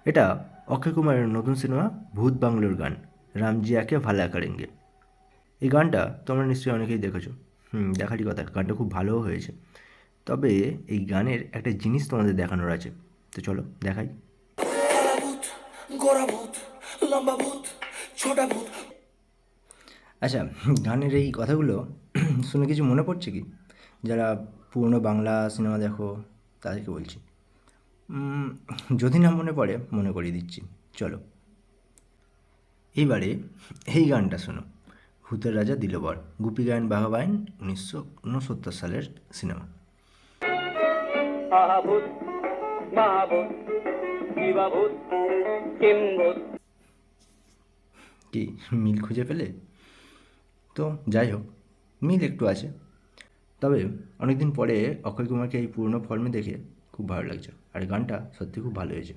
এটা অক্ষয় কুমারের নতুন সিনেমা ভূত বাংলোর গান রামজি আকে ভালা করেঙ্গে। এই গানটা তোমরা নিশ্চয়ই অনেকেই দেখেছো। দেখারই কথা, গানটা খুব ভালোও হয়েছে। তবে এই গানের একটা জিনিস তোমাদের দেখানোর আছে, তো চলো দেখাই। কালা ভূত, গোরা ভূত, লম্বা ভূত, ছোটা ভূত। আচ্ছা, গানের এই কথাগুলো শুনে কিছু মনে পড়ছে কি? যারা পুরনো বাংলা সিনেমা দেখো তাদেরকে বলছি। উম, যদি না মনে পড়ে মনে করিয়ে দিচ্ছি, চলো। এইবারে এই গানটা শোনো, ভূতের রাজা দিলবর, গুপি গায়েন বাঘা বাইন, 1969 সালের সিনেমা। আহাভূত মাহাভূত দিবাভূত কিম্ভূত। কি মিল খুঁজে পেলে? তো যাই হোক, মিল একটু আছে। তবে অনেকদিন পরে অক্ষয় কুমারকে এই পুরনো ফর্মে দেখে খুব ভালো লাগছে, আর গানটা সত্যি খুব ভালো হয়েছে।